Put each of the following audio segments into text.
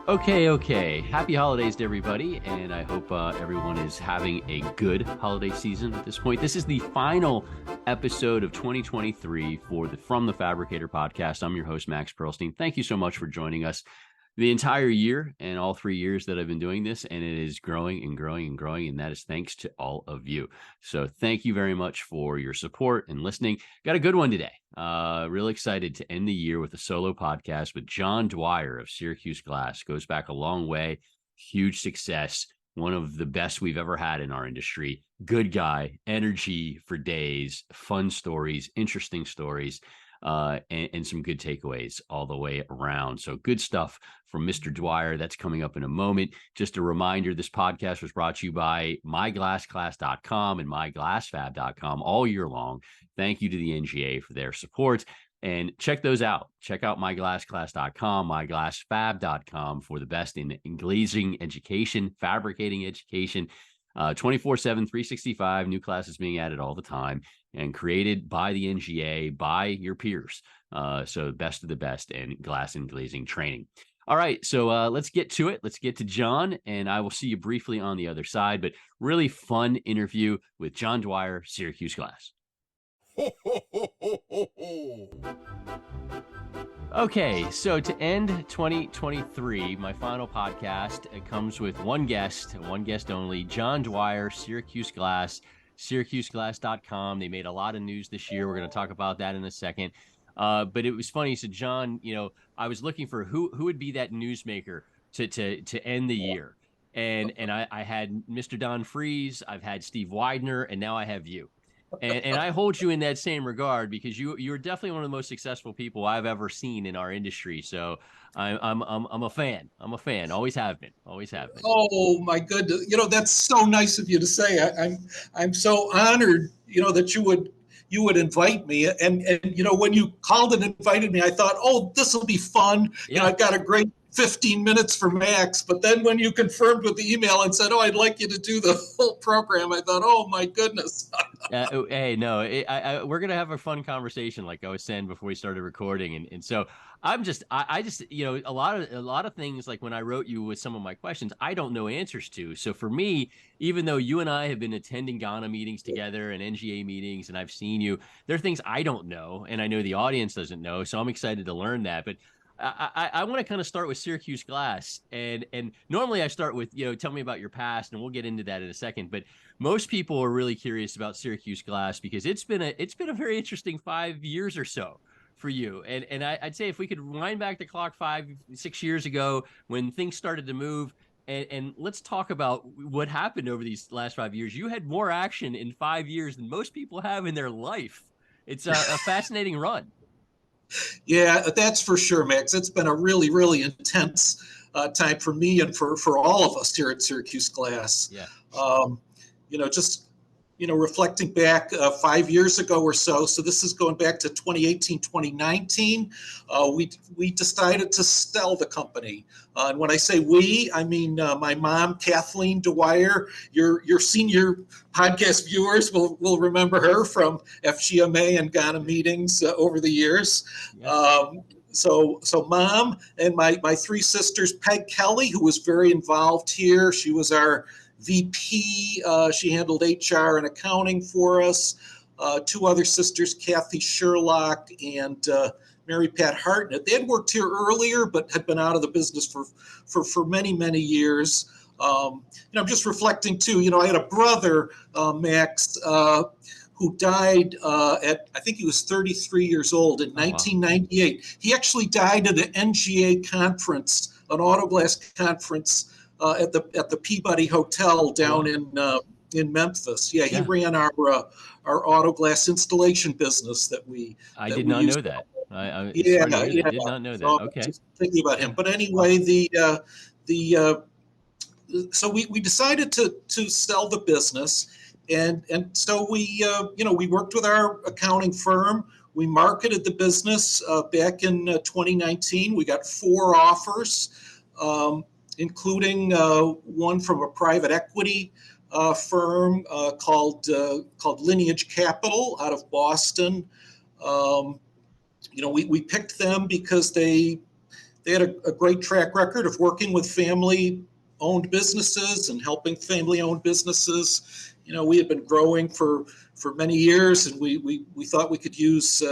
Okay. Happy holidays to everybody, and I hope everyone is having a good holiday season at this point. This is the final episode of 2023 for the From the Fabricator podcast. I'm your host, Max Pearlstein. Thank you so much for joining us the entire year and all 3 years that I've been doing this, and it is growing and growing and growing, and that is thanks to all of you. So thank you very much for your support and listening. Got a good one today. Really excited to end the year with a solo podcast with John Dwyer of Syracuse Glass. Goes back a long way, huge success, one of the best we've ever had in our industry. Good guy, energy for days, fun stories, interesting stories. And some good takeaways all the way around. So good stuff from Mr. Dwyer. That's coming up in a moment. Just a reminder, this podcast was brought to you by myglassclass.com and myglassfab.com all year long. Thank you to the NGA for their support. And check those out. Check out myglassclass.com, myglassfab.com for the best in glazing education, fabricating education, 24/7, 365, new classes being added all the time, and created by the NGA, by your peers. So best of the best in glass and glazing training. All right, so let's get to it. Let's get to John, and I will see you briefly on the other side, but really fun interview with John Dwyer, Syracuse Glass. Okay, so to end 2023, my final podcast, it comes with one guest only, John Dwyer, Syracuse Glass, SyracuseGlass.com. They made a lot of news this year. We're going to talk about that in a second. But it was funny. So, John, I was looking for who would be that newsmaker to end the year. And I had Mr. Don Freeze, I've had Steve Widener, and now I have you. And I hold you in that same regard because you're definitely one of the most successful people I've ever seen in our industry. So I'm a fan. I'm a fan. Always have been. Oh my goodness! That's so nice of you to say. I'm so honored. That you would invite me. And when you called and invited me, I thought, oh, this will be fun. Yeah. I've got a great 15 minutes for Max. But then when you confirmed with the email and said, oh, I'd like you to do the whole program, I thought, oh my goodness. Hey, no, we're going to have a fun conversation, like I was saying before we started recording. And so I just, a lot of things, like when I wrote you with some of my questions, I don't know answers to. So for me, even though you and I have been attending Ghana meetings together and NGA meetings, and I've seen you, there are things I don't know, and I know the audience doesn't know. So I'm excited to learn that. But I want to kind of start with Syracuse Glass, and normally I start with, tell me about your past, and we'll get into that in a second. But most people are really curious about Syracuse Glass because it's been a very interesting 5 years or so for you. And I'd say if we could wind back the clock 5-6 years ago when things started to move, and let's talk about what happened over these last 5 years. You had more action in 5 years than most people have in their life. It's a fascinating run. Yeah, that's for sure, Max. It's been a really, really intense time for me and for all of us here at Syracuse Glass. Yeah. Reflecting back 5 years ago or so, so this is going back to 2018, 2019, we decided to sell the company. And when I say we, I mean my mom, Kathleen Dwyer. Your senior podcast viewers will remember her from FGMA and Ghana meetings over the years. Yeah. So Mom and my three sisters, Peg Kelly, who was very involved here. She was our VP. She handled HR and accounting for us. Two other sisters, Kathy Sherlock and Mary Pat Hartnett. They had worked here earlier, but had been out of the business for many, many years. I'm just reflecting too. I had a brother, Max, who died I think he was 33 years old in 1998. He actually died at an NGA conference, an auto glass conference at the Peabody Hotel down in Memphis. Yeah, he ran our auto glass installation business that we. I did not know that. I did not know that. Okay. Just thinking about him, but anyway, so we decided to sell the business, and so we worked with our accounting firm. We marketed the business back in 2019. We got 4 offers, including one from a private equity firm called Lineage Capital out of Boston. we picked them because they had a great track record of working with family-owned businesses and helping family-owned businesses. We had been growing for many years, and we thought we could use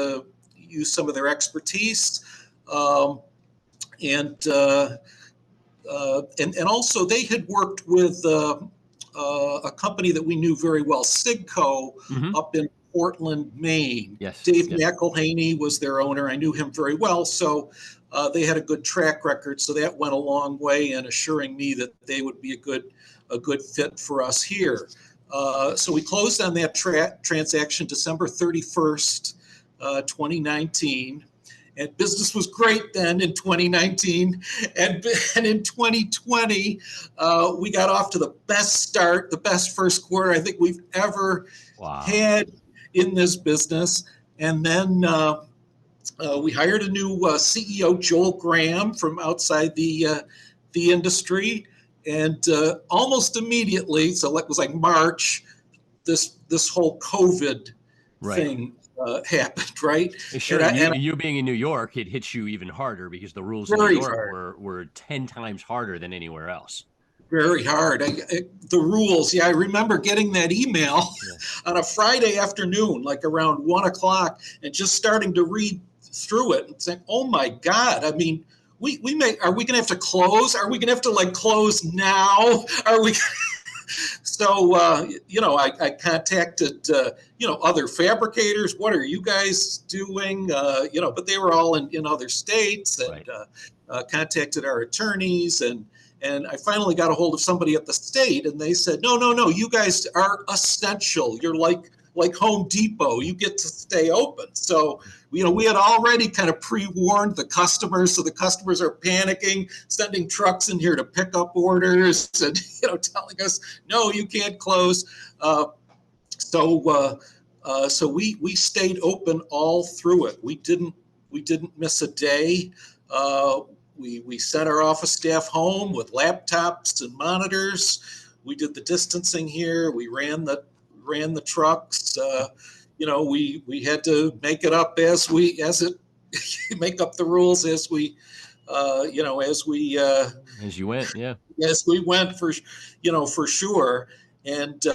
some of their expertise. And also they had worked with a company that we knew very well, Sigco, up in Portland, Maine. Yes. Dave McElhaney was their owner. I knew him very well, so they had a good track record. So that went a long way in assuring me that they would be a good fit for us here. So we closed on that transaction December 31st, 2019. And business was great then in 2019. And in 2020, we got off to the best start, the best first quarter I think we've ever had in this business. And then we hired a new CEO, Joel Graham, from outside the industry. And almost immediately, so it was like March, this whole COVID thing happened, right? Sure. And you being in New York, it hits you even harder because the rules in New York were 10 times harder than anywhere else. Very hard. The rules. I remember getting that email on a Friday afternoon, like around 1:00, and just starting to read through it and saying, "Oh my God! I mean, are we going to have to close? Are we going to have to close now? Are we?" So, I contacted, other fabricators. What are you guys doing? But they were all in other states, and contacted our attorneys, and I finally got a hold of somebody at the state, and they said, no, you guys are essential. You're like Home Depot. You get to stay open. So, we had already kind of pre-warned the customers, so the customers are panicking, sending trucks in here to pick up orders, and telling us, no, you can't close. So we stayed open all through it. We didn't miss a day. We sent our office staff home with laptops and monitors. We did the distancing here. We ran the trucks. We had to make it up as make up the rules as you went, as we went for sure. And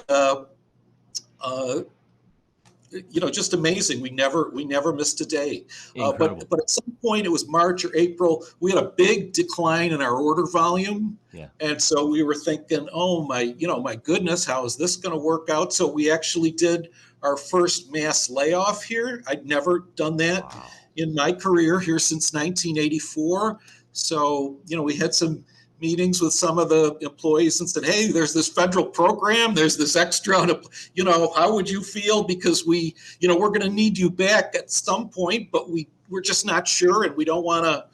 just amazing. We never missed a day. But at some point, it was March or April, we had a big decline in our order volume. Yeah. And so we were thinking, oh my goodness, how is this going to work out? So we actually did our first mass layoff here. I'd never done that in my career here since 1984. So, we had some meetings with some of the employees and said, hey, there's this federal program, there's this extra, how would you feel? Because we're going to need you back at some point, but we're just not sure, and we don't want to,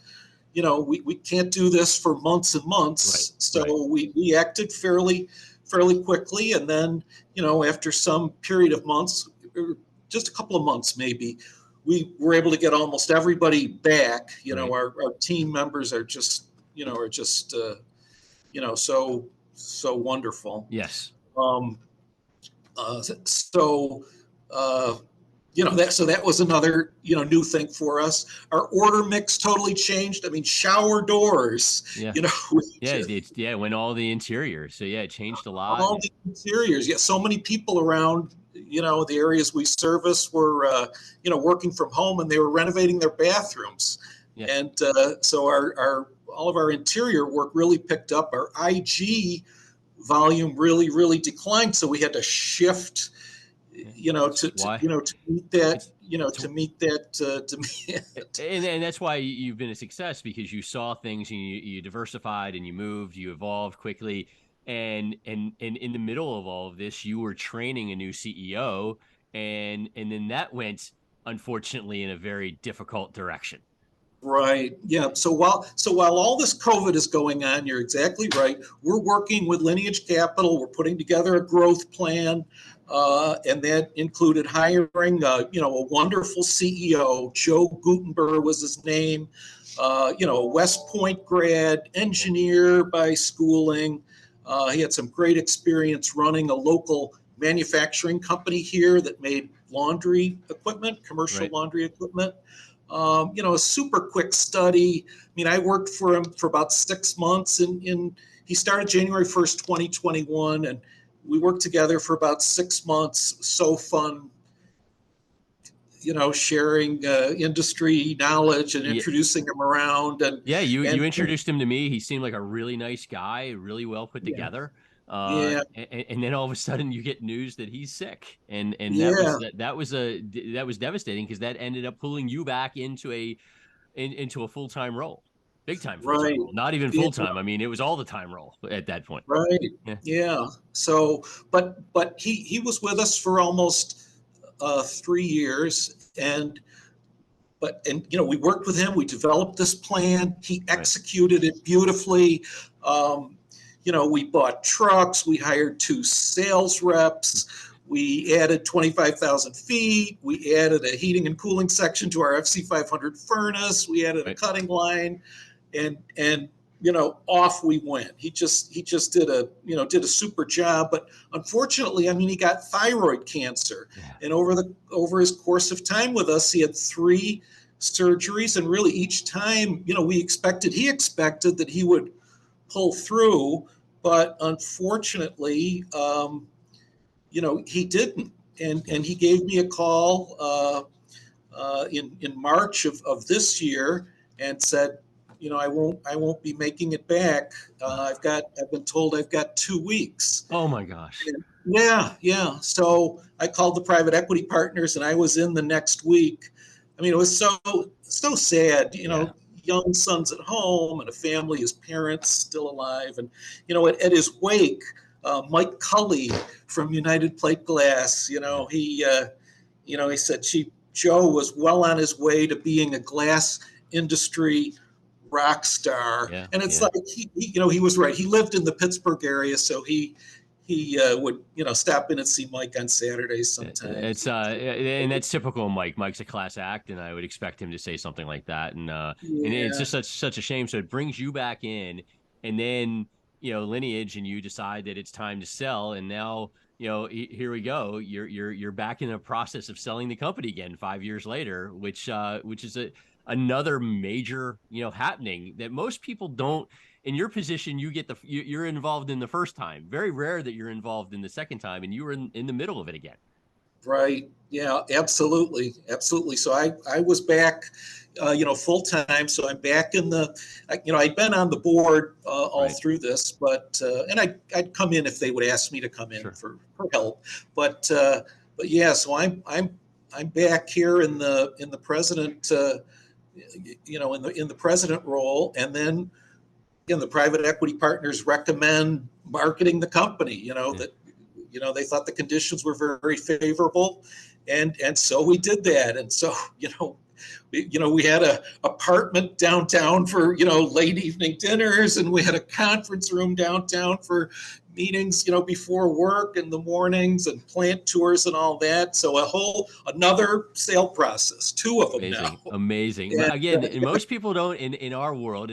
we can't do this for months and months. We acted fairly quickly. And then, after some period of months, just a couple of months maybe, we were able to get almost everybody back. Our team members are just, so wonderful. Yes. That was another, new thing for us. Our order mix totally changed. I mean, shower doors, it went all the interior. So it changed a lot. All the interiors. Yeah. So many people around, the areas we service were, working from home, and they were renovating their bathrooms. Yeah. And so all of our interior work really picked up. Our IG volume really declined. So we had to shift, to meet that, demand. And that's why you've been a success, because you saw things and you diversified and you moved, you evolved quickly. And in the middle of all of this, you were training a new CEO, and then that went, unfortunately, in a very difficult direction. Right. Yeah. So while all this COVID is going on, you're exactly right. We're working with Lineage Capital. We're putting together a growth plan, and that included hiring, a wonderful CEO. Joe Gutenberg was his name. A West Point grad, engineer by schooling. He had some great experience running a local manufacturing company here that made laundry equipment, commercial laundry equipment. A super quick study. I mean, I worked for him for about 6 months he started January 1st, 2021, and we worked together for about 6 months. So fun, sharing industry knowledge and Yeah. introducing him around. Yeah, you And introduced him to me. He seemed like a really nice guy, really well put yeah, together. yeah, And then all of a sudden you get news that he's sick, and yeah, that was devastating because that ended up pulling you back into into a full time role, big time full time right. role. Not even Yeah, full time. I mean, it was all the time role at that point. right. Yeah, Yeah. So, but he was with us for almost 3 years, we worked with him. We developed this plan. He right. executed it beautifully. Um, we bought trucks. We hired 2 sales reps. We added 25,000 feet. We added a heating and cooling section to our FC 500 furnace. We added a Right. cutting line, and off we went. He just did a super job. But unfortunately, I mean, he got thyroid cancer, Yeah. and over his course of time with us, he had 3 surgeries, and really each time, he expected that he would pull through, but unfortunately, he didn't. And he gave me a call in March of this year and said, I won't be making it back. I've been told I've got 2 weeks. Oh my gosh. And yeah. So I called the private equity partners, and I was in the next week. I mean, it was so sad. Yeah. Young sons at home and a family, his parents still alive, and at his wake, Mike Cully from United Plate Glass. He said Joe was well on his way to being a glass industry rock star. Yeah. And it's Yeah. like he was right. He lived in the Pittsburgh area, so he would stop in and see Mike on Saturdays sometimes. And that's typical Mike. Mike's a class act, and I would expect him to say something like that. And it's Yeah, just such a shame. So it brings you back in, and then Lineage, and you decide that it's time to sell, and now here we go. You're back in the process of selling the company again 5 years later, which is another major happening that most people don't. In your position, you're involved in the first time. Very rare that you're involved in the second time, and you were in the middle of it again. right. Yeah, absolutely. So I was back, full time. So I'm back I'd been on the board all Right. through this, and I'd come in if they would ask me to come in Sure. for help. But yeah, so I'm back here in the president, in the president role, and then the private equity partners recommend marketing the company. That they thought the conditions were very favorable, and so we did that. And so we had a apartment downtown for late evening dinners, and we had a conference room downtown for meetings before work in the mornings, and plant tours and all that. So another sale process, 2 of them Amazing, now. amazing. And, Again, most people don't in our world.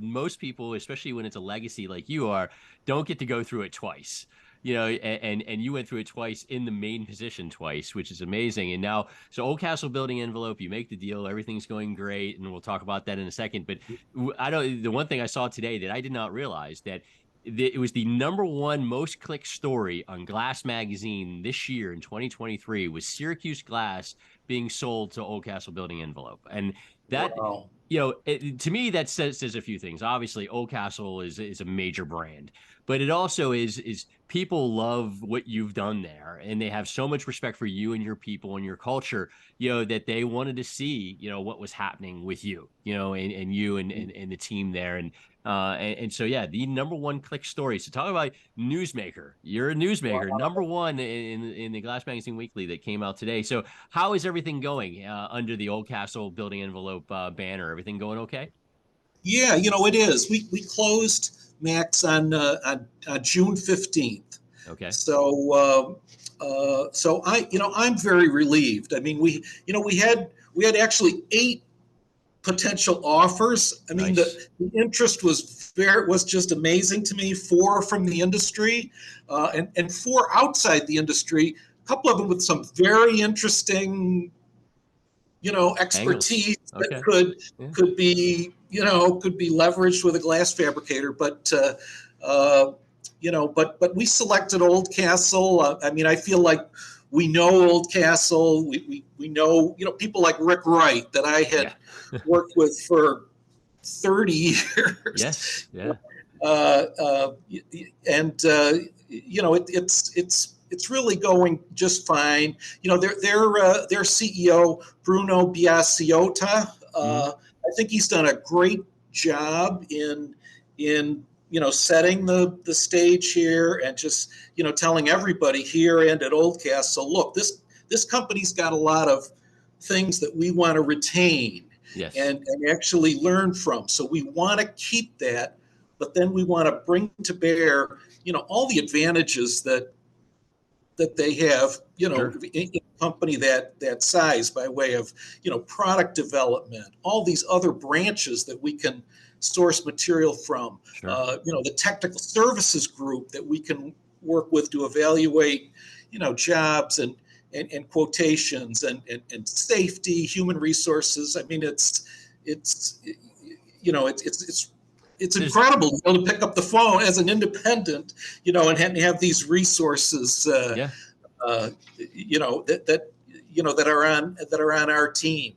Most people, especially when it's a legacy like you are, don't get to go through it twice. And you went through it twice in the main position twice, which is amazing. And now, so Oldcastle BuildingEnvelope, you make the deal, everything's going great, and we'll talk about that in a second. But the one thing I saw today that I did not realize that it was the #1 most clicked story on Glass Magazine this year in 2023 was Syracuse Glass being sold to Oldcastle BuildingEnvelope. And that, wow. to me, that says a few things. Obviously, Oldcastle is a major brand, but it also is people love what you've done there, and they have so much respect for you and your people and your culture, that they wanted to see, what was happening with you, and you and the team there. And so, yeah, the #1 click story. So talk about newsmaker. You're a newsmaker, Wow. #1 in the Glass Magazine Weekly that came out today. So how is everything going under the Oldcastle BuildingEnvelope banner? Everything going okay? Yeah, it is. We closed Max on June 15th. Okay. So I'm very relieved. I mean, we had actually 8 potential offers. I mean, Nice. the interest was just amazing to me. 4 from the industry, and 4 outside the industry. A couple of them with some very interesting expertise Okay. that could be leveraged with a glass fabricator. But but we selected Oldcastle. I mean, I feel like we know Oldcastle. We know people like Rick Wright that I had worked with for 30 years. Yes. Yeah. It's really going just fine. Their CEO Bruno Biasiota. I think he's done a great job in setting the stage here and just telling everybody here and at Oldcastle, look, this company's got a lot of things that we want to retain. Yes. And actually learn from. So we want to keep that, but then we want to bring to bear, all the advantages that they have, Sure. in a company that size, by way of, product development, all these other branches that we can source material from, Sure. the technical services group that we can work with to evaluate, jobs and quotations and safety, human resources. I mean, it's incredible to be able to pick up the phone as an independent, and have these resources, that are on our team.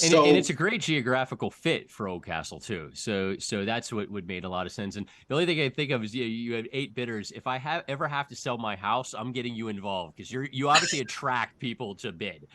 And it's a great geographical fit for Oldcastle too. So that's what would made a lot of sense. And the only thing I think of is you have 8 bidders. If I ever have to sell my house, I'm getting you involved because you obviously attract people to bid.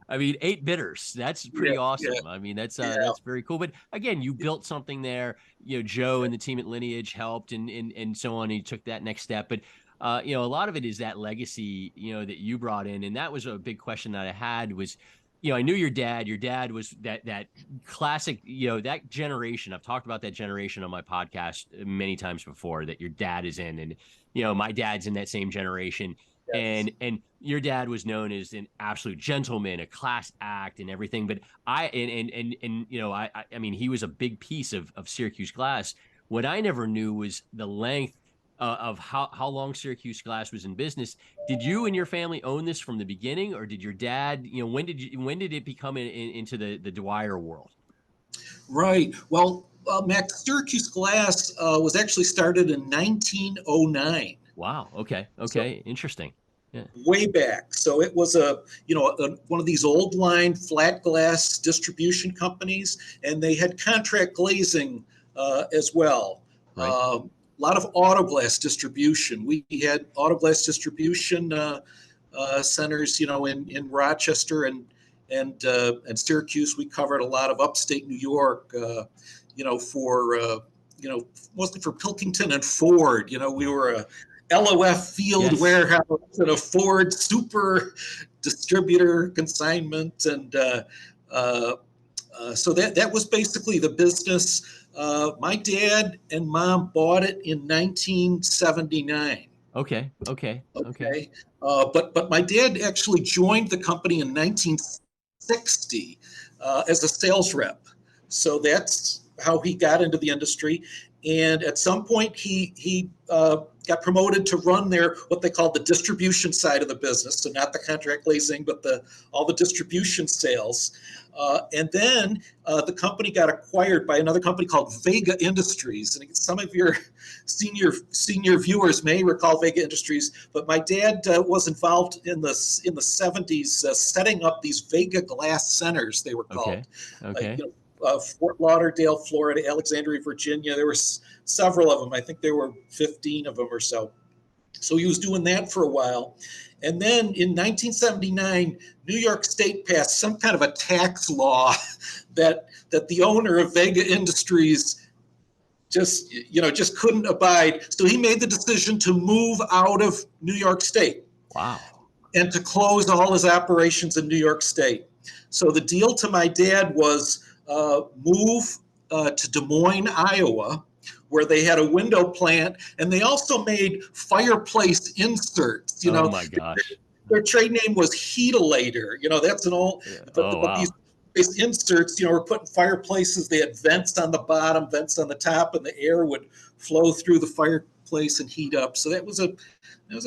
I mean, 8 bidders. That's pretty awesome. Yeah. I mean, that's very cool. But again, you built something there. Joe and the team at Lineage helped and so on. And you took that next step. But a lot of it is that legacy, that you brought in. And that was a big question that I had was, I knew your dad. Your dad was that classic, that generation. I've talked about that generation on my podcast many times before that your dad is in. And, my dad's in that same generation. Yes. And your dad was known as an absolute gentleman, a class act and everything. But I mean, he was a big piece of Syracuse Glass. What I never knew was the length of how long Syracuse Glass was in business. Did you and your family own this from the beginning, or did your dad? When did it become into the Dwyer world? Right. Well, Max, Syracuse Glass was actually started in 1909. Wow. Okay. So, interesting. Yeah. Way back. So it was one of these old line flat glass distribution companies, and they had contract glazing as well. Right. A lot of auto glass distribution. We had auto glass distribution centers, in Rochester and Syracuse. We covered a lot of upstate New York, for mostly for Pilkington and Ford. We were a LOF field warehouse and a Ford super distributor consignment, and so that was basically the business. My dad and mom bought it in 1979. Okay. But my dad actually joined the company in 1960 as a sales rep. So that's how he got into the industry. And at some point, he got promoted to run what they call the distribution side of the business. So not the contract glazing, but all the distribution sales. And then the company got acquired by another company called Vega Industries. And some of your senior viewers may recall Vega Industries, but my dad was involved in the 70s setting up these Vega Glass centers, they were called. Okay. Fort Lauderdale, Florida, Alexandria, Virginia. There were several of them. I think there were 15 of them or so. So he was doing that for a while. And then in 1979, New York State passed some kind of a tax law that the owner of Vega Industries just couldn't abide. So he made the decision to move out of New York State. Wow. And to close all his operations in New York State. So the deal to my dad was move to Des Moines, Iowa, where they had a window plant, and they also made fireplace inserts. Oh my gosh! Their trade name was Heatilator. That's an old. Yeah. But these inserts, were put in fireplaces. They had vents on the bottom, vents on the top, and the air would flow through the fireplace and heat up. So that was a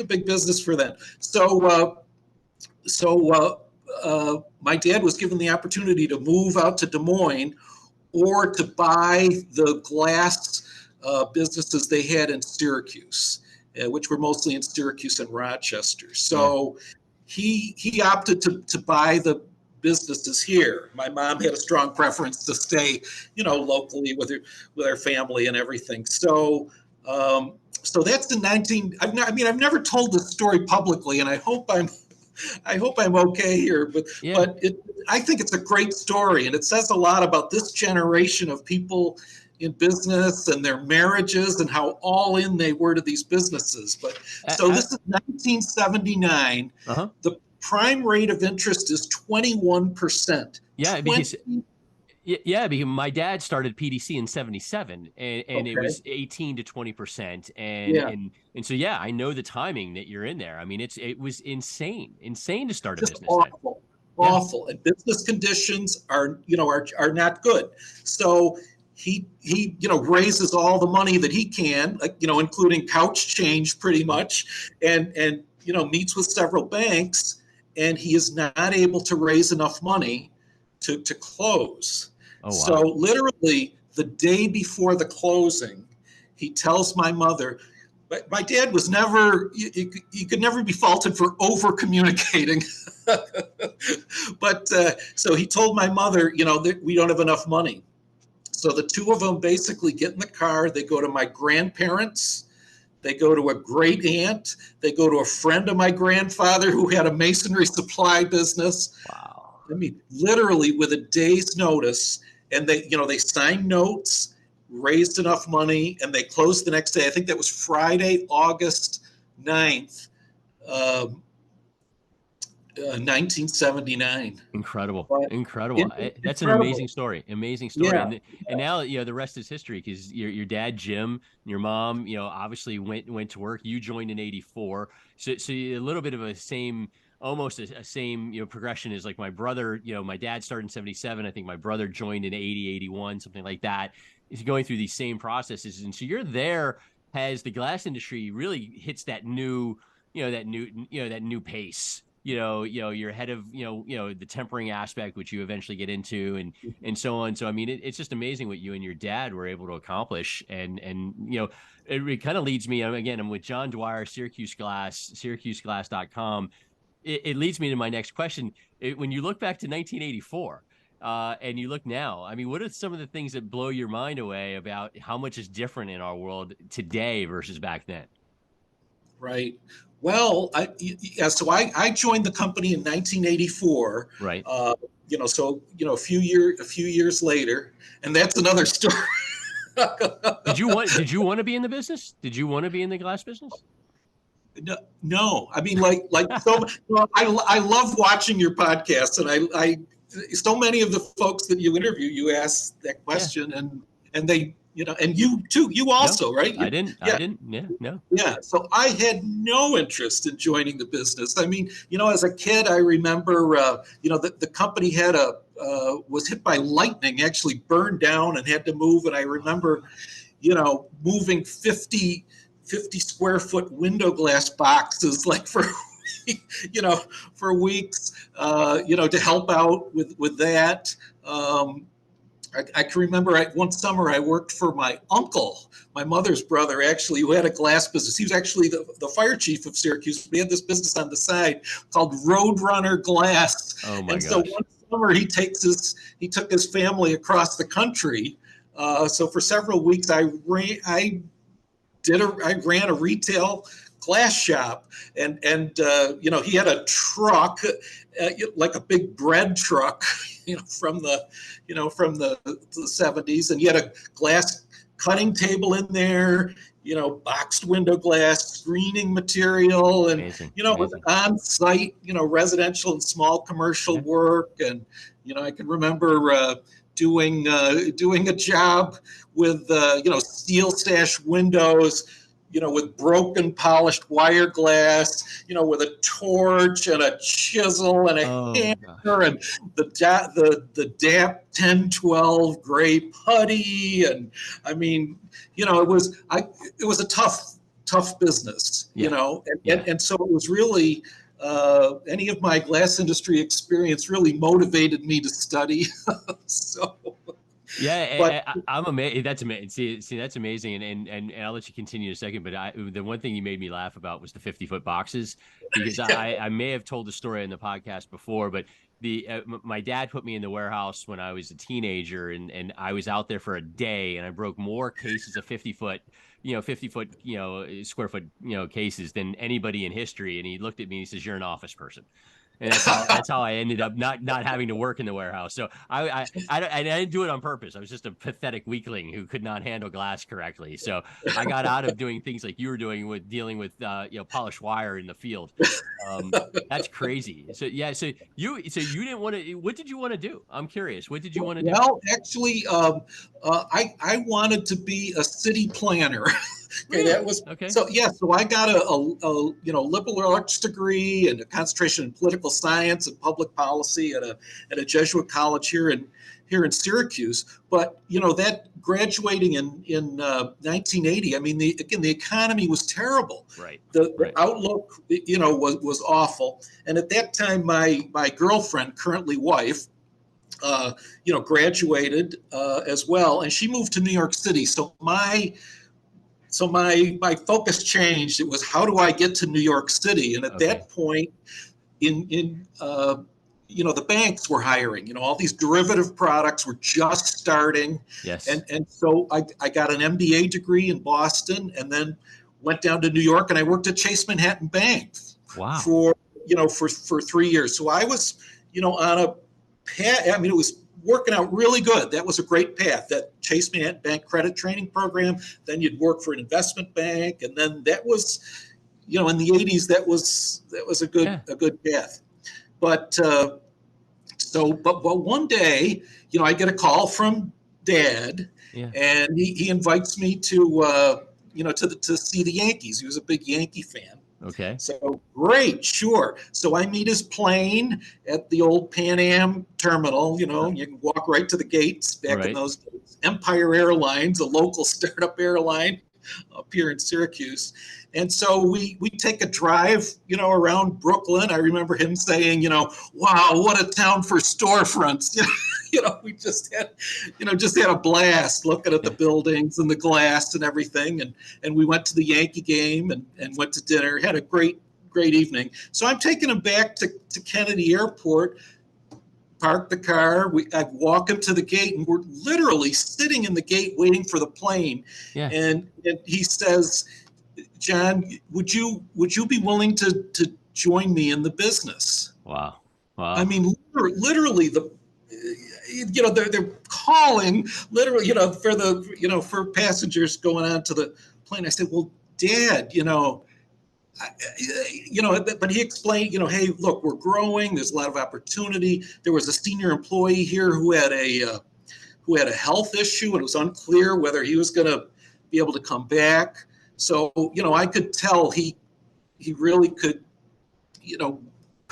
big business for them. So my dad was given the opportunity to move out to Des Moines or to buy the glass businesses they had in Syracuse, which were mostly in Syracuse and Rochester. So he opted to buy the businesses here. My mom had a strong preference to stay, locally with her family and everything. So so that's the 19. I've never told this story publicly, and I hope I'm okay here. But I think it's a great story, and it says a lot about this generation of people in business and their marriages and how all in they were to these businesses. But so this is 1979. The prime rate of interest is 21%. Because my dad started PDC in 77 and it was 18 to 20%. And so, I know the timing that you're in there. I mean, it was insane to start a business. Awful. And business conditions are not good. So he raises all the money that he can, including couch change pretty much, and meets with several banks, and he is not able to raise enough money to close. Oh, wow. So literally the day before the closing, he tells my mother, but my dad was never, he could never be faulted for over communicating. But so he told my mother, that we don't have enough money. So the two of them basically get in the car. They go to my grandparents. They go to a great aunt. They go to a friend of my grandfather who had a masonry supply business. Wow. I mean, literally with a day's notice. And they signed notes, raised enough money, and they closed the next day. I think that was Friday, August 9th, 1979. Incredible. That's incredible. An amazing story. Yeah. And now, the rest is history, because your dad, Jim, your mom, obviously went to work. You joined in 84. So a little bit of almost a same, progression is like my brother, my dad started in 77. I think my brother joined in 80, 81, something like that. Is going through these same processes. And so you're there as the glass industry really hits that new pace. You're ahead of, the tempering aspect, which you eventually get into, and so on. So, I mean, it's just amazing what you and your dad were able to accomplish. And it kind of leads me, again, I'm with John Dwyer, Syracuse Glass, SyracuseGlass.com. It leads me to my next question. When you look back to 1984 and you look now, I mean, what are some of the things that blow your mind away about how much is different in our world today versus back then? Right. Well, so I joined the company in 1984. Right. So a few years later, and that's another story. Did you want to be in the business? Did you want to be in the glass business? No. I mean, I love watching your podcast, and I so many of the folks that you interview, you ask that question, and they, and you too, you also, right? I didn't. No. Yeah. So I had no interest in joining the business. I mean, as a kid, I remember, the company was hit by lightning, actually burned down and had to move. And I remember, moving 50 square foot window glass boxes, like for weeks, to help out with that. I can remember one summer I worked for my uncle, my mother's brother, actually, who had a glass business. He was actually the fire chief of Syracuse. We had this business on the side called Roadrunner Glass. Oh my gosh. So one summer he took his family across the country. So for several weeks I ran a retail glass shop, and he had a truck, like a big bread truck, from the 70s, and he had a glass cutting table in there, boxed window glass, screening material, and Amazing. On site, residential and small commercial work, and I can remember doing a job with steel sash windows, with broken polished wire glass, with a torch and a chisel and a hammer, and the DAP 1012 gray putty, and I mean, it was a tough business, and so it was really any of my glass industry experience really motivated me to study. So, but I'm amazed. That's amazing. See, that's amazing. And I'll let you continue in a second. But the one thing you made me laugh about was the 50-foot boxes, because I may have told the story in the podcast before, but my dad put me in the warehouse when I was a teenager, and I was out there for a day, and I broke more cases of 50-foot, 50-foot, square foot, cases than anybody in history. And he looked at me and he says, "You're an office person." And that's how I ended up not having to work in the warehouse. So I didn't do it on purpose. I was just a pathetic weakling who could not handle glass correctly. So I got out of doing things like you were doing with dealing with polished wire in the field. That's crazy. So yeah, so you didn't want to. What did you want to do? I'm curious. What did you want to do? Well, actually, I wanted to be a city planner. Okay, Really? that was okay. So. Yeah, so I got a liberal arts degree and a concentration in political science and public policy at a Jesuit college here in Syracuse. But that graduating in 1980, I mean, the economy was terrible. Right. The outlook, was awful. And at that time, my girlfriend, currently wife, graduated as well, and she moved to New York City. So my focus changed. It was, how do I get to New York City? And at that point, the banks were hiring. All these derivative products were just starting. Yes. And so I got an MBA degree in Boston, and then went down to New York, and I worked at Chase Manhattan Bank. Wow. For 3 years. So I was on a path. I mean, it was working out really good. That was a great path, that Chase Manhattan Bank credit training program. Then you'd work for an investment bank, and then that was, in the 80s, that was a good path. But one day, I get a call from Dad, and he invites me to see the Yankees. He was a big Yankee fan. Okay. So great, sure. So I meet his plane at the old Pan Am terminal. You can walk right to the gates back in those days. Empire Airlines, a local startup airline up here in Syracuse. And so we take a drive, around Brooklyn. I remember him saying, wow, what a town for storefronts. We just had a blast looking at the buildings and the glass and everything. And we went to the Yankee game and went to dinner, had a great evening. So I'm taking him back to Kennedy Airport, park the car. I walk him to the gate, and we're literally sitting in the gate waiting for the plane. Yeah. And he says, "John, would you be willing to join me in the business?" Wow. I mean, literally they're calling literally, for passengers going on to the plane. I said, "Well, Dad, but he explained, hey, look, we're growing. There's a lot of opportunity. There was a senior employee here who had a health issue, and it was unclear whether he was going to be able to come back. So, I could tell he really could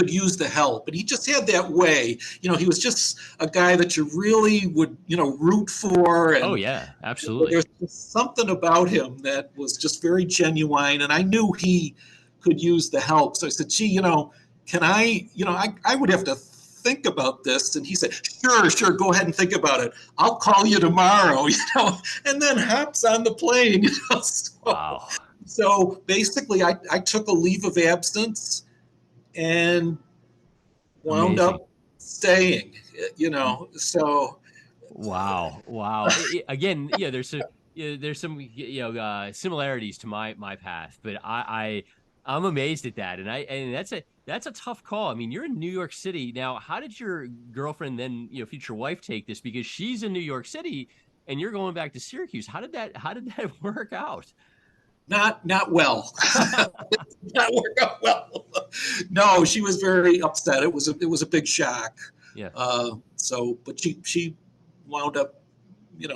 use the help. And he just had that way. He was just a guy that you really would, root for. And, oh, yeah, absolutely. There's just something about him that was just very genuine. And I knew he could use the help. So I said, gee, can I would have to think about this. And he said, sure, go ahead and think about it. I'll call you tomorrow, and then hops on the plane. Wow. So basically I took a leave of absence and wound up staying, so. Wow. Again, there's some similarities to my path, but I'm amazed at that. And that's a tough call. I mean, you're in New York City now. How did your girlfriend, then, future wife, take this? Because she's in New York City and you're going back to Syracuse. How did that work out? Not well. Not work out well. No, she was very upset. It was a big shock. Yeah. But she wound up,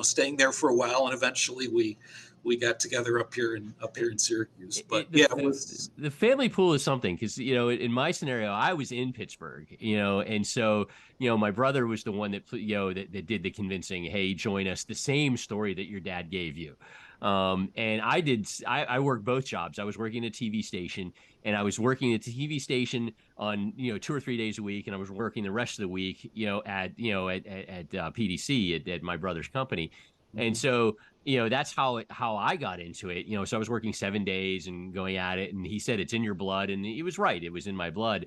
staying there for a while, and eventually we we got together up here in Syracuse. But The, it was. the family pool is something because, in my scenario, I was in Pittsburgh, and so, my brother was the one that, that did the convincing, hey, join us, the same story that your dad gave you. And I worked both jobs. I was working at a TV station, and I was working at the TV station on, 2 or 3 days a week. And I was working the rest of the week, at PDC at my brother's company. And so, that's how I got into it. So I was working 7 days and going at it. And he said, it's in your blood. And he was right. It was in my blood.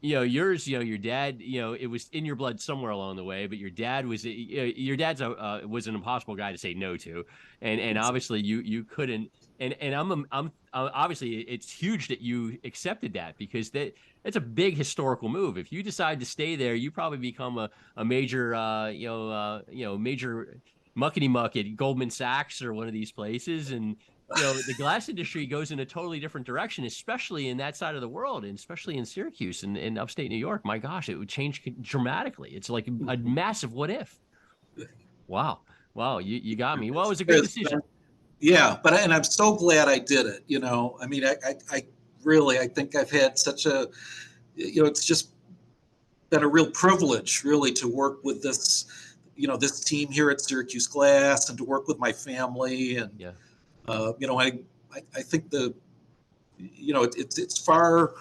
Yeah. Yours, your dad, it was in your blood somewhere along the way, but your dad was, your dad's was an impossible guy to say no to. And obviously you couldn't, and I'm obviously it's huge that you accepted that, because that's a big historical move. If you decide to stay there, you probably become a major, major muckety muck at Goldman Sachs or one of these places. And the glass industry goes in a totally different direction, especially in that side of the world, and especially in Syracuse and in upstate New York. My gosh, it would change dramatically. It's like a massive what if. Wow. You got me. Well, it was a good decision. Yeah, and I'm so glad I did it. I mean, I really, I think I've had such a, it's just been a real privilege, really, to work with this, this team here at Syracuse Glass, and to work with my family. And, yeah. I think it's far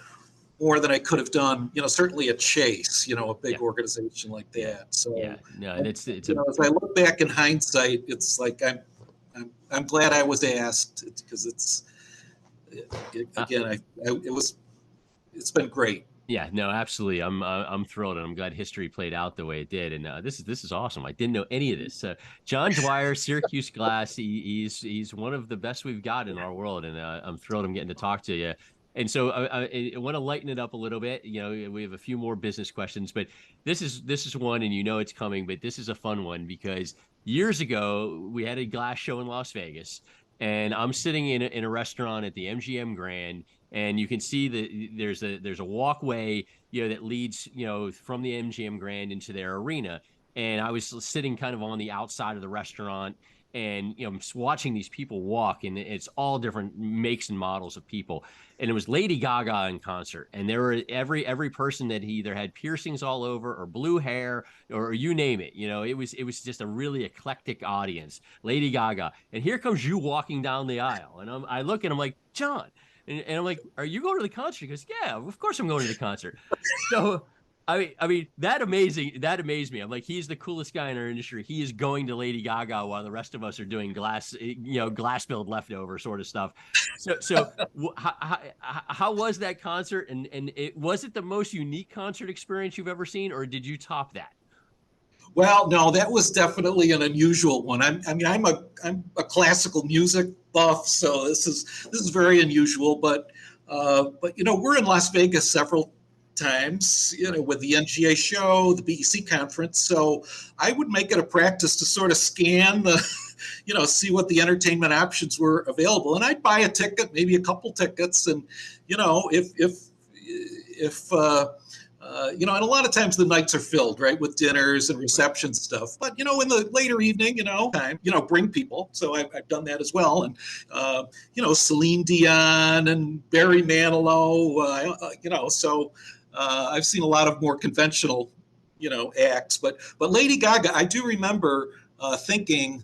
more than I could have done, certainly at Chase, a big organization like that. So, yeah, no, it's as I look back in hindsight, it's like, I'm glad I was asked, because it's been great. Yeah, no, absolutely. I'm thrilled, and I'm glad history played out the way it did. And this is awesome. I didn't know any of this. John Dwyer, Syracuse Glass. He's one of the best we've got in our world, and I'm thrilled I'm getting to talk to you. And so I want to lighten it up a little bit. We have a few more business questions, but this is one, and it's coming. But this is a fun one, because years ago we had a glass show in Las Vegas, and I'm sitting in a restaurant at the MGM Grand. And you can see that there's a walkway, that leads, from the MGM Grand into their arena. And I was sitting kind of on the outside of the restaurant, and, watching these people walk, and it's all different makes and models of people. And it was Lady Gaga in concert. And there were every person that he either had piercings all over, or blue hair, or you name it. It was just a really eclectic audience. Lady Gaga. And here comes you walking down the aisle. And I look and I'm like, John. And I'm like, are you going to the concert? He goes, yeah, of course I'm going to the concert. So, I mean, that amazed me. I'm like, he's the coolest guy in our industry. He is going to Lady Gaga while the rest of us are doing glass build leftover sort of stuff. So how was that concert? And was it the most unique concert experience you've ever seen, or did you top that? Well, no, that was definitely an unusual one. I'm a classical music buff, so this is very unusual. But we're in Las Vegas several times, with the NGA show, the BEC conference. So I would make it a practice to sort of scan the, see what the entertainment options were available, and I'd buy a ticket, maybe a couple tickets, and if and a lot of times the nights are filled, right, with dinners and reception stuff. But, in the later evening, time, bring people. So I've done that as well. And, Celine Dion and Barry Manilow, so I've seen a lot of more conventional, acts. But Lady Gaga, I do remember thinking,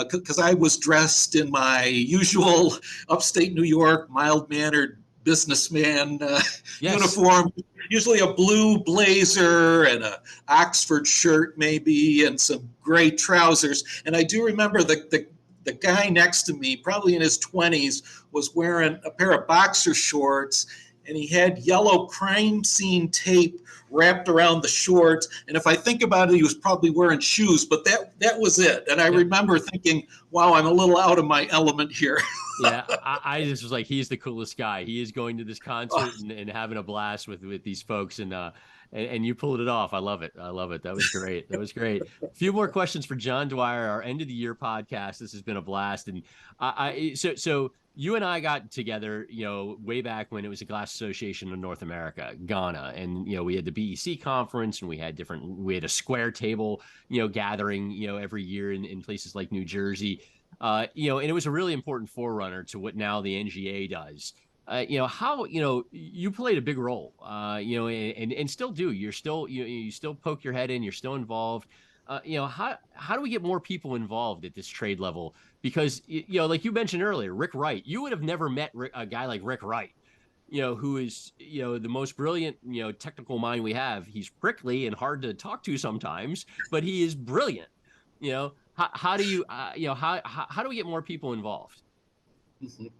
because I was dressed in my usual upstate New York, mild-mannered businessman uniform, usually a blue blazer and a Oxford shirt maybe, and some gray trousers. And I do remember the guy next to me, probably in his 20s, was wearing a pair of boxer shorts, and he had yellow crime scene tape wrapped around the shorts. And if I think about it, he was probably wearing shoes, but that was it. And I remember thinking, wow, I'm a little out of my element here. Yeah, I just was like, he's the coolest guy. He is going to this concert and having a blast with these folks, and you pulled it off. I love it. That was great. A few more questions for John Dwyer, our end of the year podcast. This has been a blast, and so you and I got together, way back when it was the Glass Association of North America, Ghana, and we had the BEC conference, and we had a square table, gathering, every year in places like New Jersey. And it was a really important forerunner to what now the NGA does. How, you played a big role, and still do. You're still, you still poke your head in, you're still involved. How do we get more people involved at this trade level? Because, like you mentioned earlier, Rick Wright, you would have never met a guy like Rick Wright, who is, the most brilliant, technical mind we have. He's prickly and hard to talk to sometimes, but he is brilliant. How do you, how do we get more people involved? Mhm.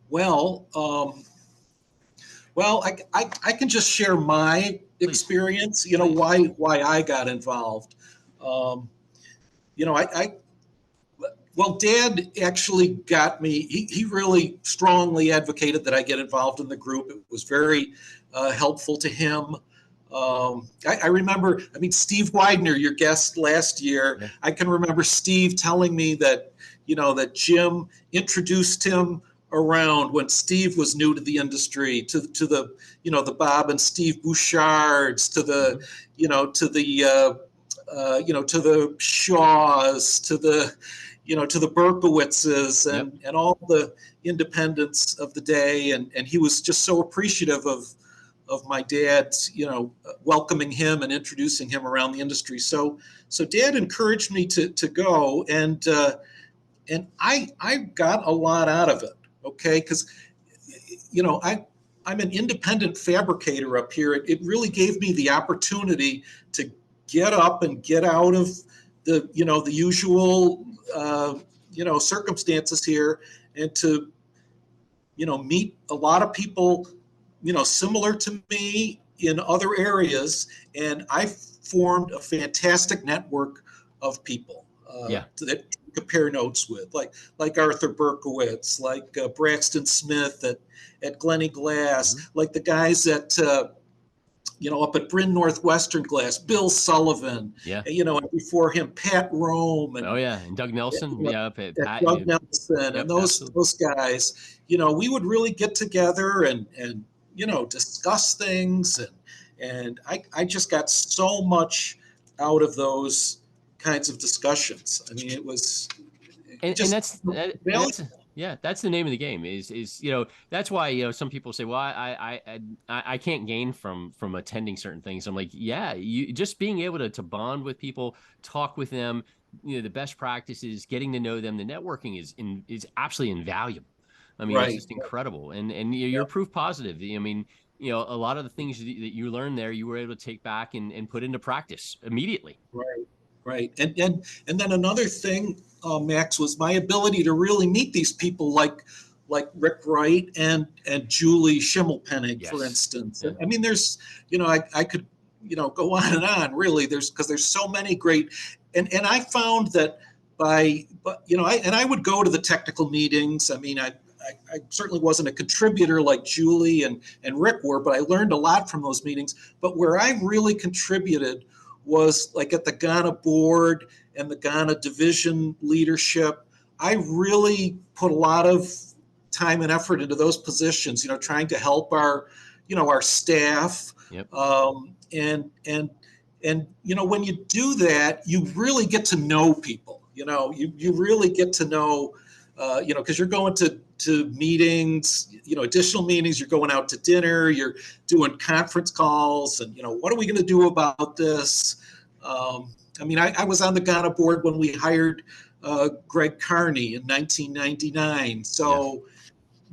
Well, I can just share my Please. experience. Please. Why I got involved. Um, well, Dad actually got me. He really strongly advocated that I get involved in the group. It was very helpful to him. I remember, Steve Widener, your guest last year, Yeah. I can remember Steve telling me that, that Jim introduced him around when Steve was new to the industry, to the, the Bob and Steve Bouchards, to the, to the, to the Shaws, to the, to the Berkowitzes and all the independents of the day. And he was just so appreciative of my dad's, welcoming him and introducing him around the industry. So Dad encouraged me to go, and I got a lot out of it. Okay, because I'm an independent fabricator up here. It really gave me the opportunity to get up and get out of the the usual circumstances here, and to meet a lot of people similar to me in other areas, and I formed a fantastic network of people that you compare notes with, like Arthur Berkowitz, like Braxton Smith at Glenny Glass, like the guys at up at Bryn Northwestern Glass, Bill Sullivan, and before him Pat Rome, and and Doug Nelson, Pat, Doug Nelson, and those guys. We would really get together and discuss things, and I just got so much out of those kinds of discussions. It was just that's the name of the game. Is that's why some people say, well, I can't gain from attending certain things. I'm like, you just being able to bond with people, talk with them, the best practices, getting to know them, the networking is absolutely invaluable. It's just incredible, and you're proof positive. A lot of the things that you learned there, you were able to take back and put into practice immediately. Right. And then another thing, Max, was my ability to really meet these people like Rick Wright and Julie Schimmelpenning, for instance. Yeah. There's, I could, go on and on, really. Because there's so many great, and I found that I would go to the technical meetings. I certainly wasn't a contributor like Julie and Rick were, but I learned a lot from those meetings. But where I really contributed was like at the Ghana board and the Ghana division leadership. I really put a lot of time and effort into those positions, trying to help our staff. Yep. And when you do that, you really get to know people. You really get to know, because you're going to meetings, additional meetings, you're going out to dinner, you're doing conference calls, and, what are we going to do about this? I was on the Ghana board when we hired Greg Carney in 1999. So,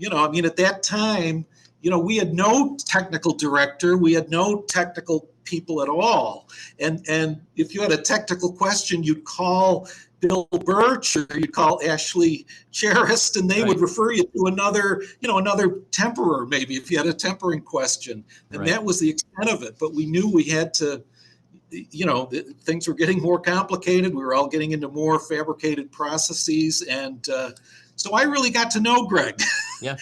at that time, we had no technical director, we had no technical people at all. And if you had a technical question, you'd call Bill Birch or you'd call Ashley Cherist, and they would refer you to another temperer, maybe, if you had a tempering question. And that was the extent of it. But we knew we had to, things were getting more complicated. We were all getting into more fabricated processes. And so I really got to know Greg. Yeah.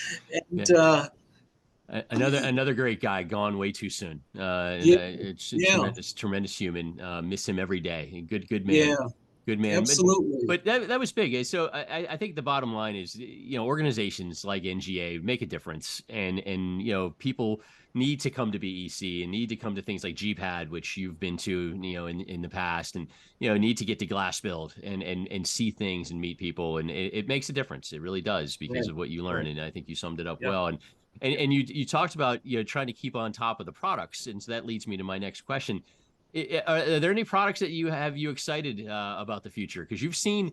Another great guy, gone way too soon. Tremendous human. Miss him every day. Good man. Good man. Absolutely. But that was big. So I think the bottom line is, organizations like NGA make a difference, and people need to come to BEC and need to come to things like GPAD, which you've been to, in the past, and need to get to Glass Build and see things and meet people, and it makes a difference. It really does because Right. of what you learn, Right. and I think you summed it up Yeah. well. And you talked about trying to keep on top of the products, and so that leads me to my next question. Are there any products that you excited about the future? Because you've seen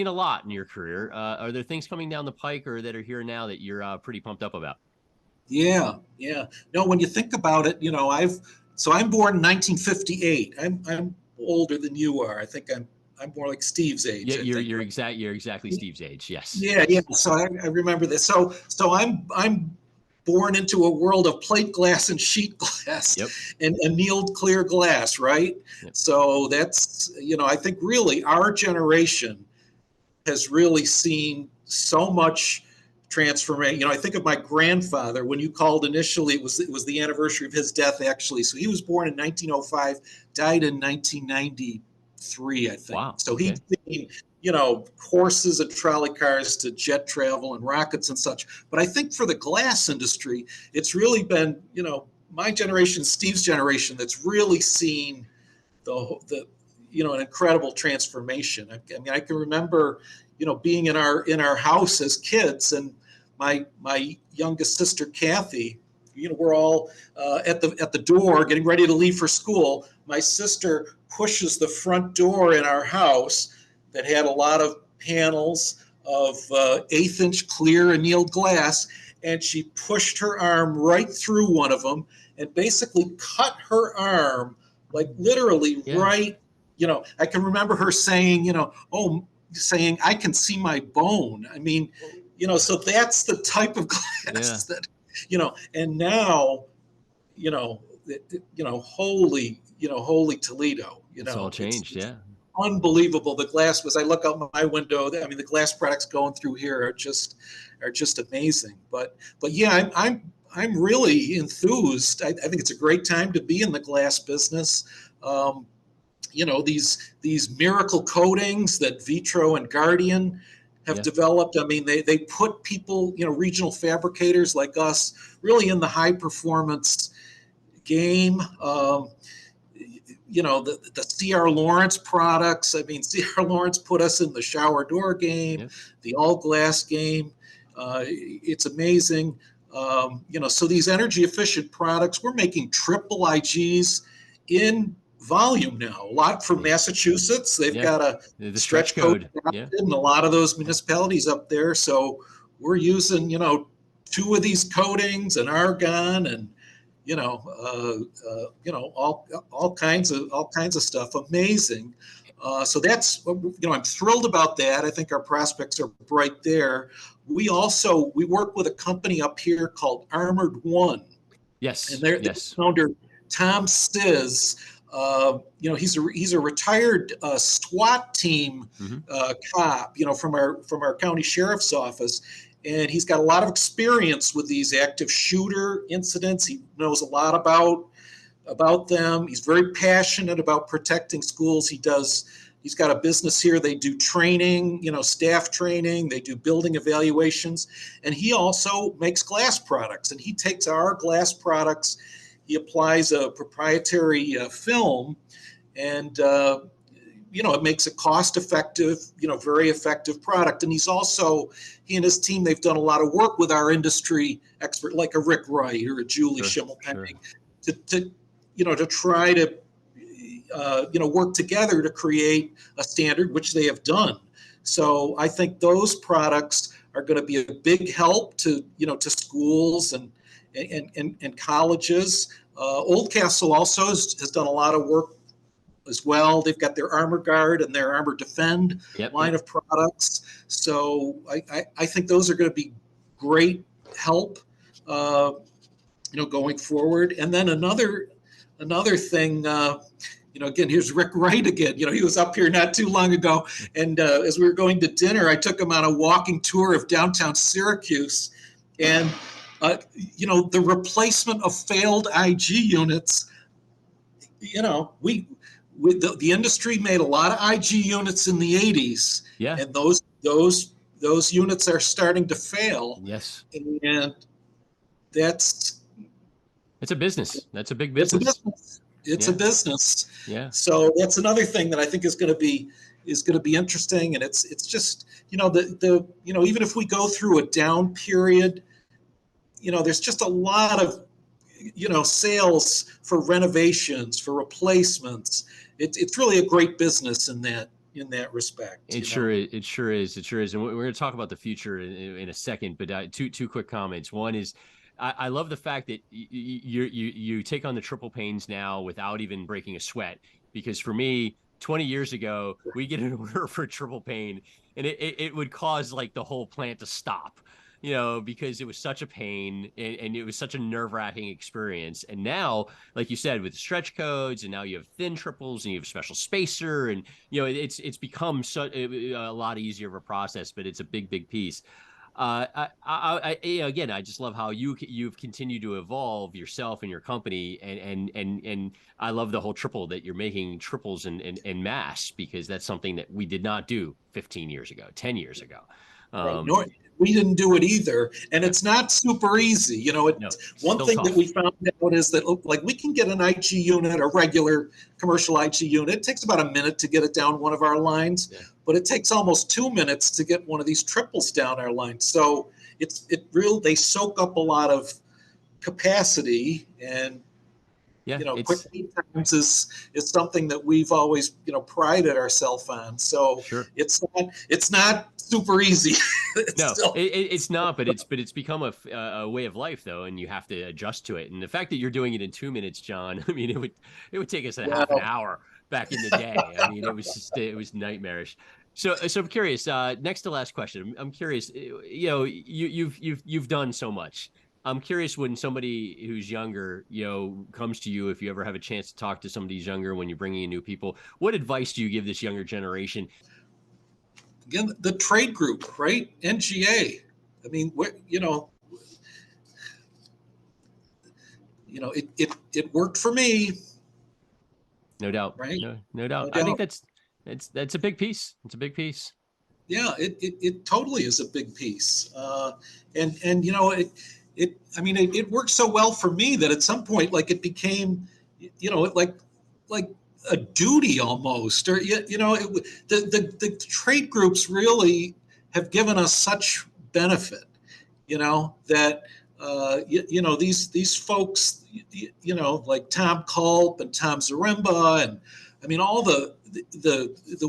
a lot in your career. Are there things coming down the pike or that are here now that you're pretty pumped up about? Yeah. Yeah. No, when you think about it, I'm born in 1958. I'm older than you are. I think I'm more like Steve's Yeah, age, I you're think. you're exact. You're exactly Steve's age. Yes, Yeah, yeah. yes. So I remember this. So I'm born into a world of plate glass and sheet Yep. glass and annealed clear glass, right? Yep. So that's, I think really our generation has really seen so much transformation. I think of my grandfather when you called initially. It was the anniversary of his death, actually. So he was born in 1905, died in 1993, I think. Wow. So he's Okay. seen horses and trolley cars to jet travel and rockets and such. But I think for the glass industry, it's really been my generation, Steve's generation, that's really seen the an incredible transformation. I mean, I can remember being in our house as kids, and my youngest sister Kathy, we're all at the door getting ready to leave for school. My sister pushes the front door in our house that had a lot of panels of 1/8-inch clear annealed glass, and she pushed her arm right through one of them and basically cut her arm, like literally Yeah. right. I can remember her saying, saying, "I can see my bone." I mean, so that's the type of Yeah. glass that, and now, holy Toledo, It's all it's changed. Yeah. unbelievable. The glass, as I look out my window, I mean, the glass products going through here are just amazing. But yeah, I'm really enthused. I think it's a great time to be in the glass business. Um, these miracle coatings that Vitro and Guardian have Yeah. developed. I mean, they put people, regional fabricators like us, really in the high performance game. The C.R. Lawrence products. I mean, C.R. Lawrence put us in the shower door game, Yeah. the all glass game. It's amazing. So these energy efficient products, we're making triple IGs in volume now. A lot from Yeah. Massachusetts. They've Yeah. got a The stretch stretch code code. Yeah. adopted in a lot of those municipalities up there. So we're using, two of these coatings and argon and all kinds of stuff. Amazing. So that's I'm thrilled about that. I think our prospects are bright there. We work with a company up here called Armored One, and Yes. their Yes. founder Tom Stiz. He's a retired SWAT team Hmm. cop, from our county sheriff's office, and he's got a lot of experience with these active shooter incidents. He knows a lot about them. He's very passionate about protecting schools. He's got a business here. They do training, staff training. They do building evaluations, and he also makes glass products. And he takes our glass products. He applies a proprietary film, and it makes a cost-effective, very effective product. And he and his team, they've done a lot of work with our industry expert, like a Rick Wright or a Julie Sure. Schimmelpenning, Sure. to try to, work together to create a standard, which they have done. So I think those products are going to be a big help to schools and colleges. Oldcastle also has done a lot of work as well. They've got their Armor Guard and their Armor Defend Yep. line Yep. of products. So I think those are going to be great help, going forward. And then another thing, again, here's Rick Wright again. He was up here not too long ago, and as we were going to dinner, I took him on a walking tour of downtown Syracuse, and the replacement of failed IG units. the industry made a lot of IG units in the 80s, Yeah. and those units are starting to fail. Yes. And that's It's a business. That's a big it's a business. business. It's a Yeah. business. Yeah. So that's another thing that I think is going to be interesting. And it's just, even if we go through a down period, there's just a lot of, sales for renovations, for replacements. It's really a great business in that respect. It sure is. It sure is. It sure is. And we're going to talk about the future in a second. But two quick comments. One is, I love the fact that you take on the triple panes now without even breaking a sweat. Because for me, 20 years ago, we get an order for a triple pane, and it would cause like the whole plant to stop. Because it was such a pain and it was such a nerve-wracking experience. And now, like you said, with the stretch codes, and now you have thin triples and you have special spacer, and it's become a lot easier of a process, but it's a big piece. Again, I just love how you've continued to evolve yourself and your company, and I love the whole triple that you're making triples in mass, because that's something that we did not do 15 years ago, 10 years ago. Right. We didn't do it either, and it's not super easy. One thing that we found out is that like we can get an IG unit, a regular commercial IG unit. It takes about a minute to get it down one of our lines, but it takes almost 2 minutes to get one of these triples down our line. So they soak up a lot of capacity, and quick lead times is something that we've always prided ourselves on. So it's not super easy. It's not, but it's become a way of life though, and you have to adjust to it. And the fact that you're doing it in 2 minutes, John, I mean, it would take us a half an hour back in the day. I mean, it was nightmarish. So I'm curious. Next to last question. I'm curious. You've done so much. I'm curious, when somebody who's younger, comes to you, if you ever have a chance to talk to somebody who's younger when you're bringing in new people, what advice do you give this younger generation? Again, the trade group, right? NGA. I mean, it worked for me. No doubt. Right? No doubt. I think that's a big piece. It's a big piece. Yeah, it totally is a big piece. And it worked so well for me that at some point, like, it became, like a duty almost, or the trade groups really have given us such benefit, that these folks, like Tom Culp and Tom Zaremba, and I mean all the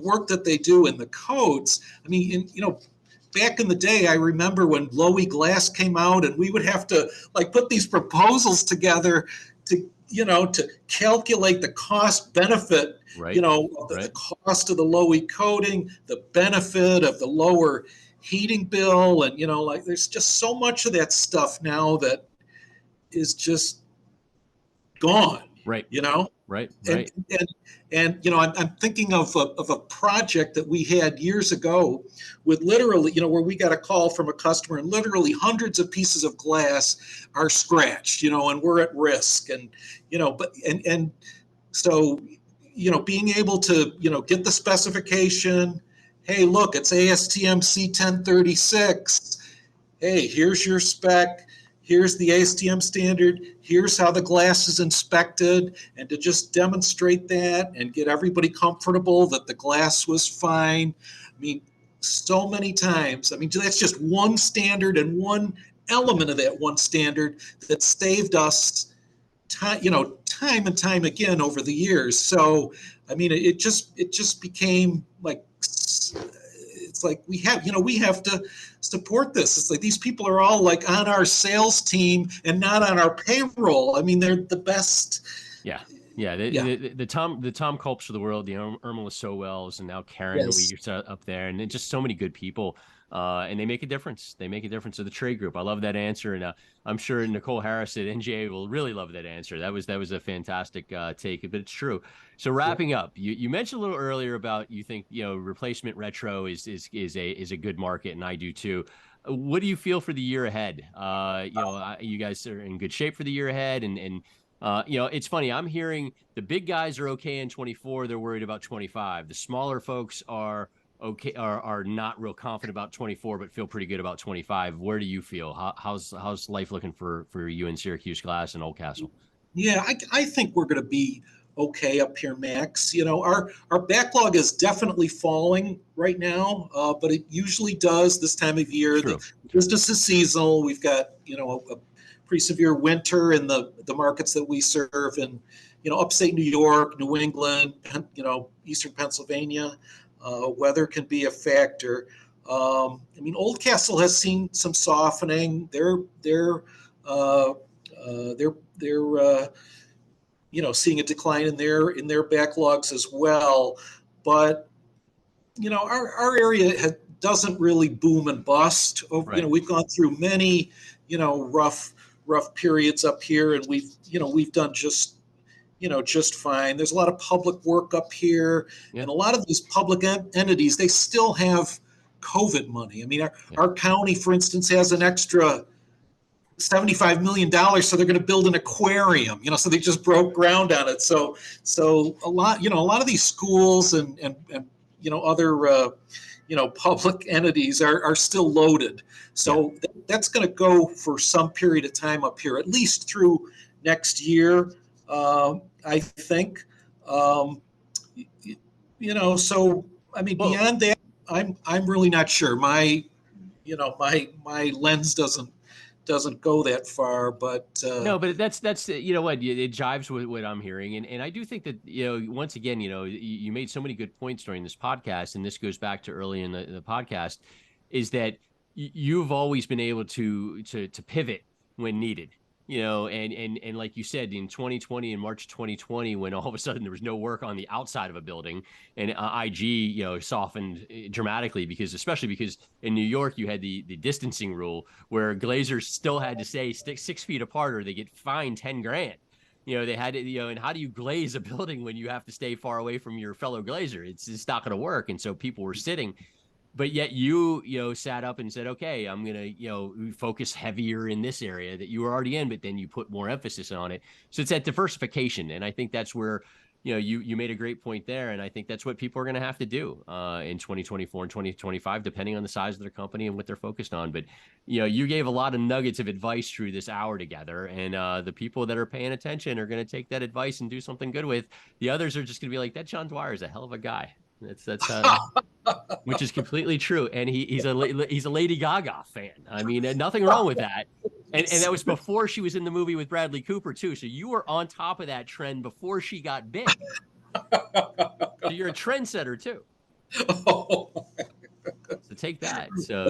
work that they do in the codes. I mean, back in the day, I remember when Lowy Glass came out, and we would have to like put these proposals together to calculate the cost benefit, right. The cost of the Lowy coating, the benefit of the lower heating bill, and there's just so much of that stuff now that is just gone. Right. Right. And I'm thinking of a project that we had years ago with literally, where we got a call from a customer, and literally hundreds of pieces of glass are scratched, and we're at risk. And, so, being able to, get the specification. Hey, look, it's ASTM C1036. Hey, here's your spec. Here's the ASTM standard. Here's how the glass is inspected, and to just demonstrate that and get everybody comfortable that the glass was fine. I mean, so many times. I mean, that's just one standard and one element of that one standard that saved us time and time again over the years. So, I mean, it just became like, it's like we have to support this. It's like these people are all like on our sales team and not on our payroll. I mean, they're the best. Yeah. The Tom Culps of the world, the Irma Sowells, and now Karen Weeks up there, and just so many good people. And they make a difference. They make a difference to the trade group. I love that answer, and I'm sure Nicole Harris at NGA will really love that answer. That was a fantastic take, but it's true. So wrapping up, you mentioned a little earlier about you think replacement retro is a good market, and I do too. What do you feel for the year ahead? You guys are in good shape for the year ahead, and It's funny. I'm hearing the big guys are okay in 24. They're worried about 25. The smaller folks are okay, are not real confident about 24, but feel pretty good about 25. Where do you feel? How's life looking for you in Syracuse Glass and Oldcastle? Yeah, I think we're going to be okay up here, Max. Our backlog is definitely falling right now, but it usually does this time of year. The True. business is seasonal. We've got a pretty severe winter in the markets that we serve in, upstate New York, New England, eastern Pennsylvania. Weather can be a factor. Oldcastle has seen some softening. Uh, they're seeing a decline in their backlogs as well. But our area doesn't really boom and bust. Right. We've gone through many rough periods up here, and we've done just fine. There's a lot of public work up here, Yeah. and a lot of these public entities, they still have COVID money. Our county, for instance, has an extra $75 million, so they're going to build an aquarium. So they just broke ground on it. So a lot of these schools and other public entities are still loaded. So that's going to go for some period of time up here, at least through next year, I think. So beyond that, I'm really not sure. My lens doesn't go that far, but No, but that's what it jives with what I'm hearing, and I do think that once again you made so many good points during this podcast, and this goes back to early in the podcast, is that you've always been able to pivot when needed. And like you said, in 2020, in March 2020, when all of a sudden there was no work on the outside of a building, and IG softened dramatically, especially because in New York you had the distancing rule where glazers still had to stay 6 feet apart or they get fined 10 grand. They had to, and how do you glaze a building when you have to stay far away from your fellow glazer? It's not going to work. And so people were sitting, but yet you sat up and said, okay, I'm going to focus heavier in this area that you were already in, but then you put more emphasis on it. So it's that diversification. And I think that's where you made a great point there, and I think that's what people are going to have to do in 2024 and 2025, depending on the size of their company and what they're focused on. But you gave a lot of nuggets of advice through this hour together, and the people that are paying attention are going to take that advice and do something good with. The others are just going to be like, that John Dwyer is a hell of a guy. That's which is completely true, and he's a Lady Gaga fan. Nothing wrong with that. And that was before she was in the movie with Bradley Cooper too. So you were on top of that trend before she got big. So you're a trendsetter too. Oh. So take that. So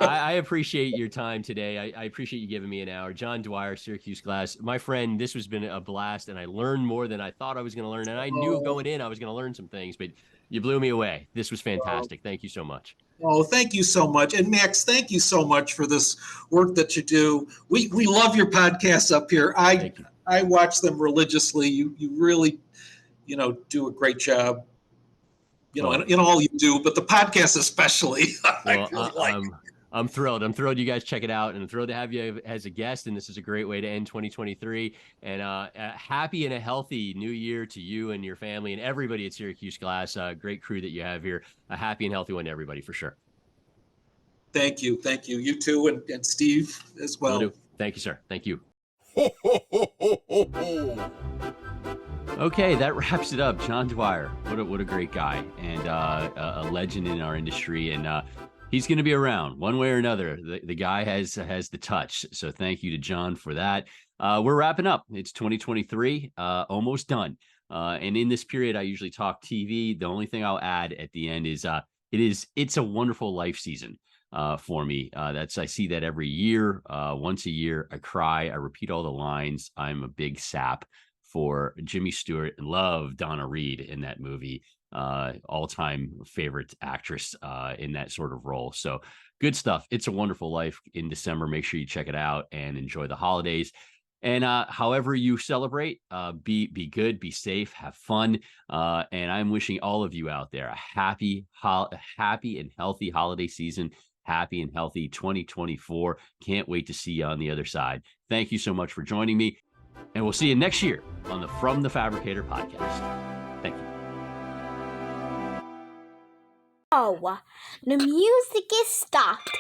I appreciate your time today. I appreciate you giving me an hour. John Dwyer, Syracuse Glass, my friend. This has been a blast, and I learned more than I thought I was going to learn. And I knew going in I was going to learn some things, but you blew me away. This was fantastic. Thank you so much. Oh, thank you so much. And Max, thank you so much for this work that you do. We love your podcasts up here. I watch them religiously. You really, do a great job, in all you do, but the podcast especially. Well, I'm thrilled. I'm thrilled you guys check it out, and I'm thrilled to have you as a guest. And this is a great way to end 2023. And a happy and a healthy new year to you and your family and everybody at Syracuse Glass. Great crew that you have here. A happy and healthy one to everybody for sure. Thank you. You too, and Steve as well. Will do. Thank you, sir. Thank you. Okay, that wraps it up. John Dwyer, what a great guy, and a legend in our industry, and he's going to be around one way or another. The guy has the touch. So thank you to John for that. We're wrapping up. It's 2023, almost done. And in this period, I usually talk TV. The only thing I'll add at the end is it's a wonderful life season for me. I see that every year. Once a year, I cry. I repeat all the lines. I'm a big sap for Jimmy Stewart and love Donna Reed in that movie. All-time favorite actress in that sort of role. So good stuff. It's a Wonderful Life in December. Make sure you check it out and enjoy the holidays. And however you celebrate, be good, be safe, have fun. And I'm wishing all of you out there a happy and healthy holiday season. Happy and healthy 2024. Can't wait to see you on the other side. Thank you so much for joining me. And we'll see you next year on the From the Fabricator podcast. Thank you. Oh, the music is stopped.